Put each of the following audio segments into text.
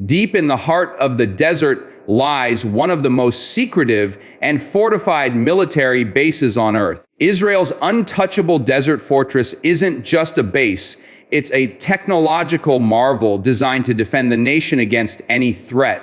Deep in the heart of the desert lies one of the most secretive and fortified military bases on Earth. Israel's untouchable desert fortress isn't just a base, it's a technological marvel designed to defend the nation against any threat.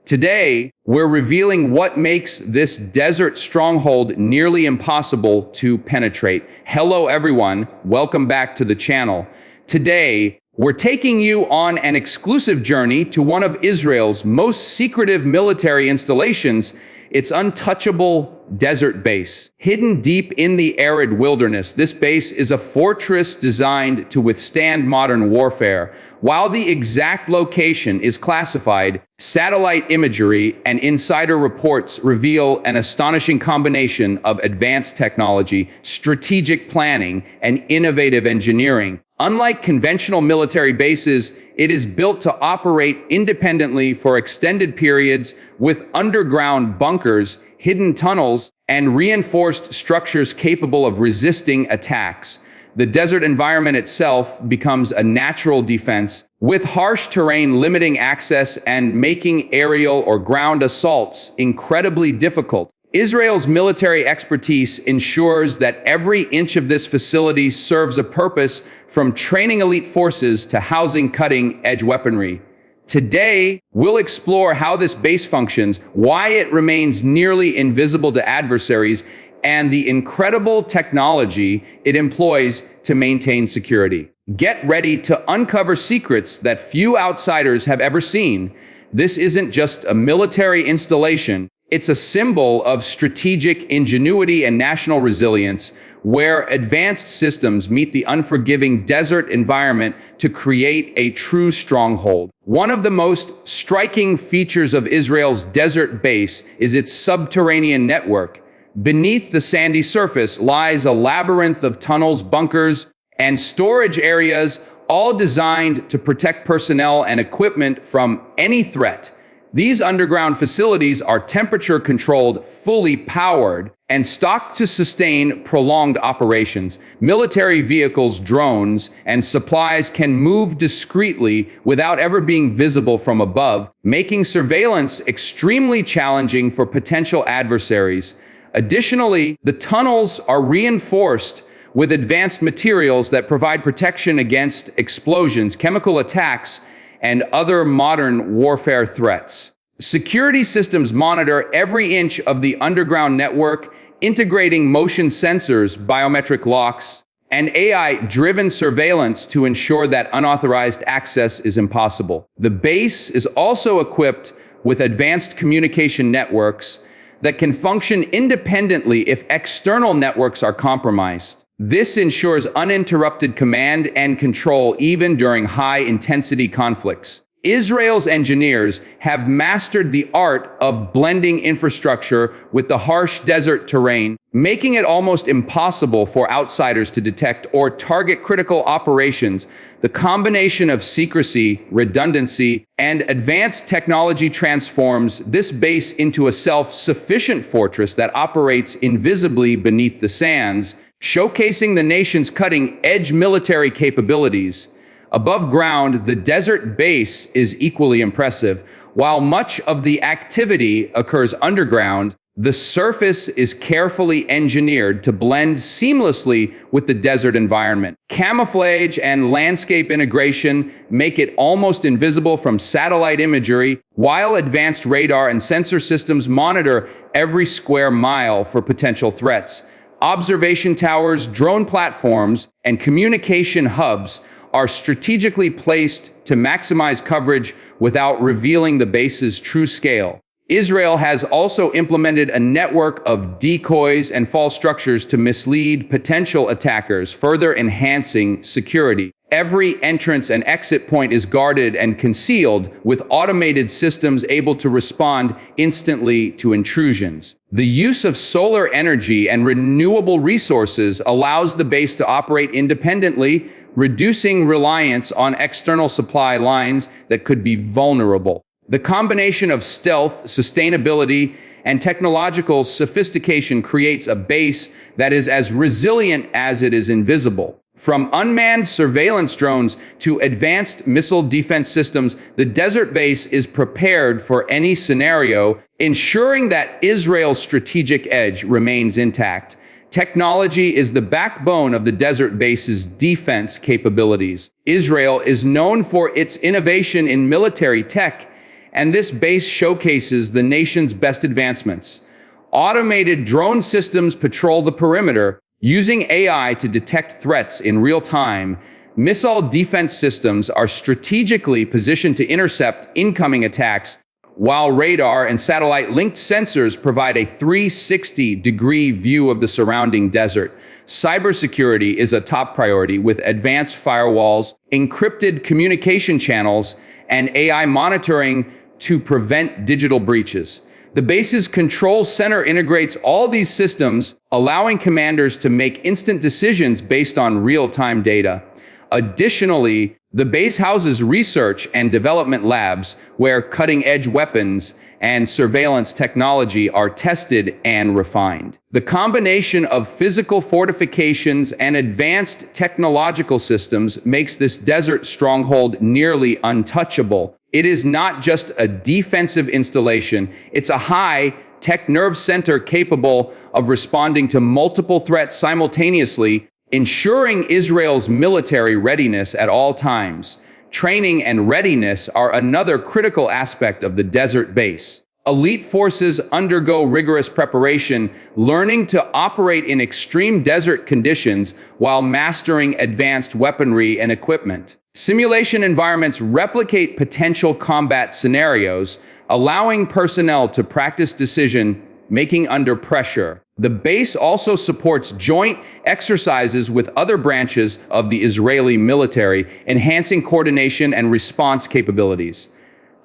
Today, we're revealing what makes this desert stronghold nearly impossible to penetrate. Hello everyone, welcome back to the channel. Today, we're taking you on an exclusive journey to one of Israel's most secretive military installations, its untouchable desert base. Hidden deep in the arid wilderness, this base is a fortress designed to withstand modern warfare. While the exact location is classified, satellite imagery and insider reports reveal an astonishing combination of advanced technology, strategic planning, and innovative engineering. Unlike conventional military bases, it is built to operate independently for extended periods with underground bunkers, hidden tunnels, and reinforced structures capable of resisting attacks. The desert environment itself becomes a natural defense, with harsh terrain limiting access and making aerial or ground assaults incredibly difficult. Israel's military expertise ensures that every inch of this facility serves a purpose, from training elite forces to housing cutting-edge weaponry. Today, we'll explore how this base functions, why it remains nearly invisible to adversaries, and the incredible technology it employs to maintain security. Get ready to uncover secrets that few outsiders have ever seen. This isn't just a military installation. It's a symbol of strategic ingenuity and national resilience, where advanced systems meet the unforgiving desert environment to create a true stronghold. One of the most striking features of Israel's desert base is its subterranean network. Beneath the sandy surface lies a labyrinth of tunnels, bunkers, and storage areas, all designed to protect personnel and equipment from any threat. These underground facilities are temperature-controlled, fully powered, and stocked to sustain prolonged operations. Military vehicles, drones, and supplies can move discreetly without ever being visible from above, making surveillance extremely challenging for potential adversaries. Additionally, the tunnels are reinforced with advanced materials that provide protection against explosions, chemical attacks, and other modern warfare threats. Security systems monitor every inch of the underground network, integrating motion sensors, biometric locks, and AI-driven surveillance to ensure that unauthorized access is impossible. The base is also equipped with advanced communication networks that can function independently if external networks are compromised. This ensures uninterrupted command and control even during high-intensity conflicts. Israel's engineers have mastered the art of blending infrastructure with the harsh desert terrain, making it almost impossible for outsiders to detect or target critical operations. The combination of secrecy, redundancy, and advanced technology transforms this base into a self-sufficient fortress that operates invisibly beneath the sands, showcasing the nation's cutting-edge military capabilities. Above ground, the desert base is equally impressive. While much of the activity occurs underground, the surface is carefully engineered to blend seamlessly with the desert environment. Camouflage and landscape integration make it almost invisible from satellite imagery, while advanced radar and sensor systems monitor every square mile for potential threats. Observation towers, drone platforms, and communication hubs are strategically placed to maximize coverage without revealing the base's true scale. Israel has also implemented a network of decoys and false structures to mislead potential attackers, further enhancing security. Every entrance and exit point is guarded and concealed, with automated systems able to respond instantly to intrusions. The use of solar energy and renewable resources allows the base to operate independently, reducing reliance on external supply lines that could be vulnerable. The combination of stealth, sustainability, and technological sophistication creates a base that is as resilient as it is invisible. From unmanned surveillance drones to advanced missile defense systems, the desert base is prepared for any scenario, ensuring that Israel's strategic edge remains intact. Technology is the backbone of the desert base's defense capabilities. Israel is known for its innovation in military tech, and this base showcases the nation's best advancements. Automated drone systems patrol the perimeter, using AI to detect threats in real time. Missile defense systems are strategically positioned to intercept incoming attacks, while radar and satellite-linked sensors provide a 360-degree view of the surrounding desert. Cybersecurity is a top priority with advanced firewalls, encrypted communication channels, and AI monitoring to prevent digital breaches. The base's control center integrates all these systems, allowing commanders to make instant decisions based on real-time data. Additionally, the base houses research and development labs where cutting-edge weapons and surveillance technology are tested and refined. The combination of physical fortifications and advanced technological systems makes this desert stronghold nearly untouchable. It is not just a defensive installation, it's a high-tech nerve center capable of responding to multiple threats simultaneously, ensuring Israel's military readiness at all times. Training and readiness are another critical aspect of the desert base. Elite forces undergo rigorous preparation, learning to operate in extreme desert conditions while mastering advanced weaponry and equipment. Simulation environments replicate potential combat scenarios, allowing personnel to practice decision-making under pressure. The base also supports joint exercises with other branches of the Israeli military, enhancing coordination and response capabilities.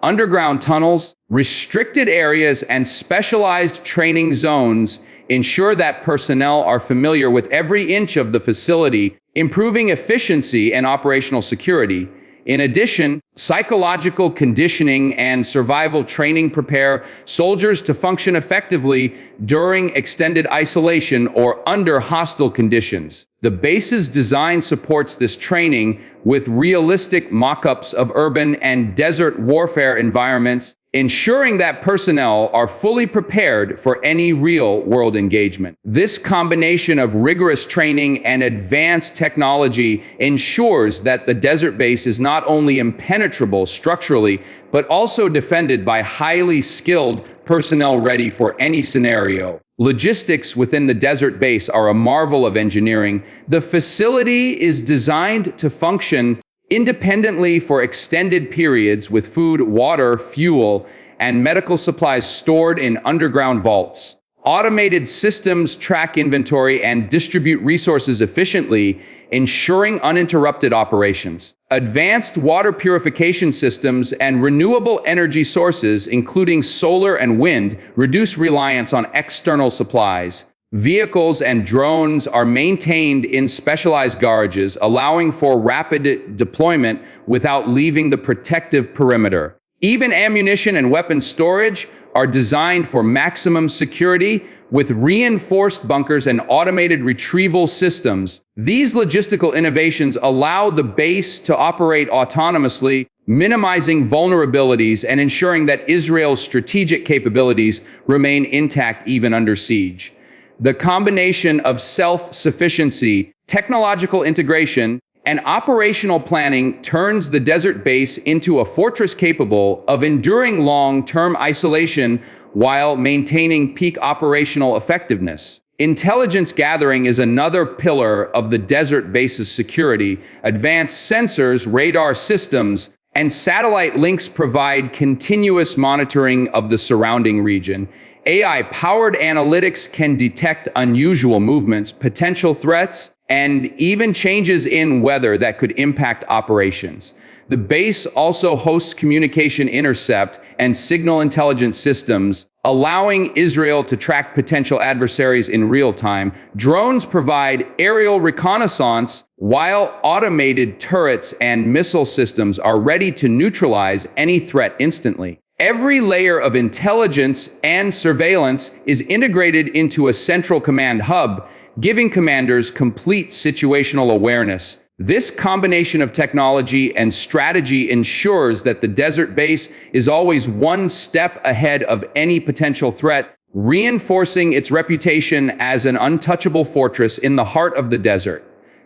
Underground tunnels, restricted areas, and specialized training zones ensure that personnel are familiar with every inch of the facility, improving efficiency and operational security. In addition, psychological conditioning and survival training prepare soldiers to function effectively during extended isolation or under hostile conditions. The base's design supports this training with realistic mock-ups of urban and desert warfare environments, ensuring that personnel are fully prepared for any real-world engagement. This combination of rigorous training and advanced technology ensures that the desert base is not only impenetrable structurally, but also defended by highly skilled personnel ready for any scenario. Logistics within the desert base are a marvel of engineering. The facility is designed to function independently for extended periods with food, water, fuel, and medical supplies stored in underground vaults. Automated systems track inventory and distribute resources efficiently, ensuring uninterrupted operations. Advanced water purification systems and renewable energy sources, including solar and wind, reduce reliance on external supplies. Vehicles and drones are maintained in specialized garages, allowing for rapid deployment without leaving the protective perimeter. Even ammunition and weapons storage are designed for maximum security with reinforced bunkers and automated retrieval systems. These logistical innovations allow the base to operate autonomously, minimizing vulnerabilities and ensuring that Israel's strategic capabilities remain intact even under siege. The combination of self-sufficiency, technological integration, and operational planning turns the desert base into a fortress capable of enduring long-term isolation while maintaining peak operational effectiveness. Intelligence gathering is another pillar of the desert base's security. Advanced sensors, radar systems, and satellite links provide continuous monitoring of the surrounding region. AI-powered analytics can detect unusual movements, potential threats, and even changes in weather that could impact operations. The base also hosts communication intercept and signal intelligence systems, allowing Israel to track potential adversaries in real time. Drones provide aerial reconnaissance, while automated turrets and missile systems are ready to neutralize any threat instantly. Every layer of intelligence and surveillance is integrated into a central command hub, giving commanders complete situational awareness. This combination of technology and strategy ensures that the desert base is always one step ahead of any potential threat, reinforcing its reputation as an untouchable fortress in the heart of the desert.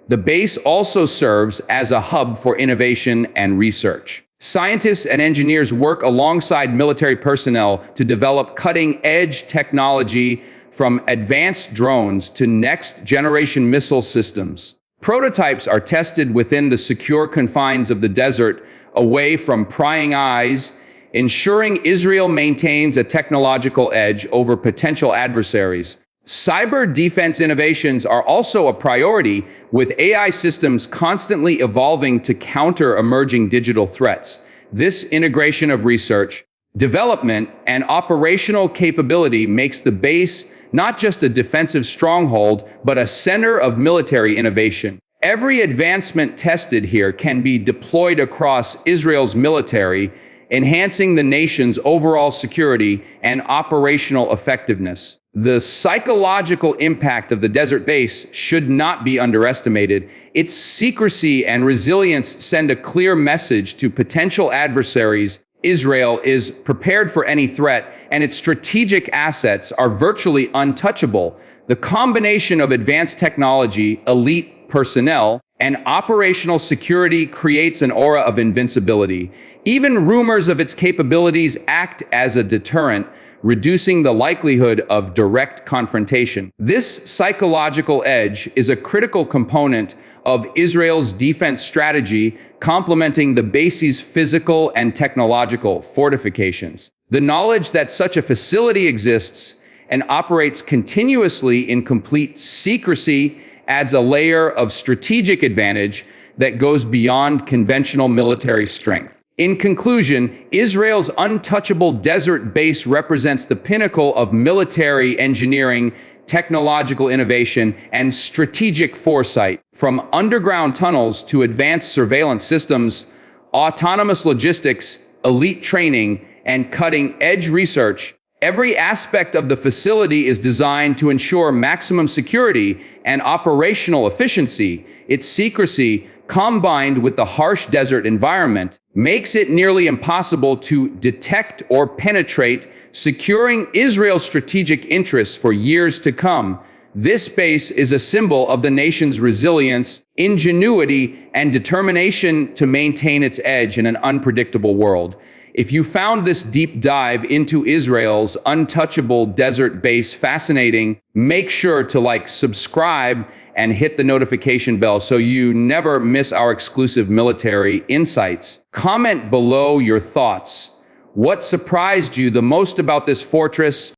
The base also serves as a hub for innovation and research. Scientists and engineers work alongside military personnel to develop cutting-edge technology, from advanced drones to next-generation missile systems. Prototypes are tested within the secure confines of the desert, away from prying eyes, ensuring Israel maintains a technological edge over potential adversaries. Cyber defense innovations are also a priority, with AI systems constantly evolving to counter emerging digital threats. This integration of research, development, and operational capability makes the base not just a defensive stronghold, but a center of military innovation. Every advancement tested here can be deployed across Israel's military, enhancing the nation's overall security and operational effectiveness. The psychological impact of the desert base should not be underestimated. Its secrecy and resilience send a clear message to potential adversaries. Israel is prepared for any threat, and its strategic assets are virtually untouchable. The combination of advanced technology, elite personnel, and operational security creates an aura of invincibility. Even rumors of its capabilities act as a deterrent, reducing the likelihood of direct confrontation. This psychological edge is a critical component of Israel's defense strategy, complementing the base's physical and technological fortifications. The knowledge that such a facility exists and operates continuously in complete secrecy adds a layer of strategic advantage that goes beyond conventional military strength. In conclusion, Israel's untouchable desert base represents the pinnacle of military engineering, technological innovation, and strategic foresight. From underground tunnels to advanced surveillance systems, autonomous logistics, elite training, and cutting-edge research, every aspect of the facility is designed to ensure maximum security and operational efficiency. Its secrecy, combined with the harsh desert environment, makes it nearly impossible to detect or penetrate, securing Israel's strategic interests for years to come. This base is a symbol of the nation's resilience, ingenuity, and determination to maintain its edge in an unpredictable world. If you found this deep dive into Israel's untouchable desert base fascinating, make sure to subscribe, and hit the notification bell so you never miss our exclusive military insights. Comment below your thoughts. What surprised you the most about this fortress?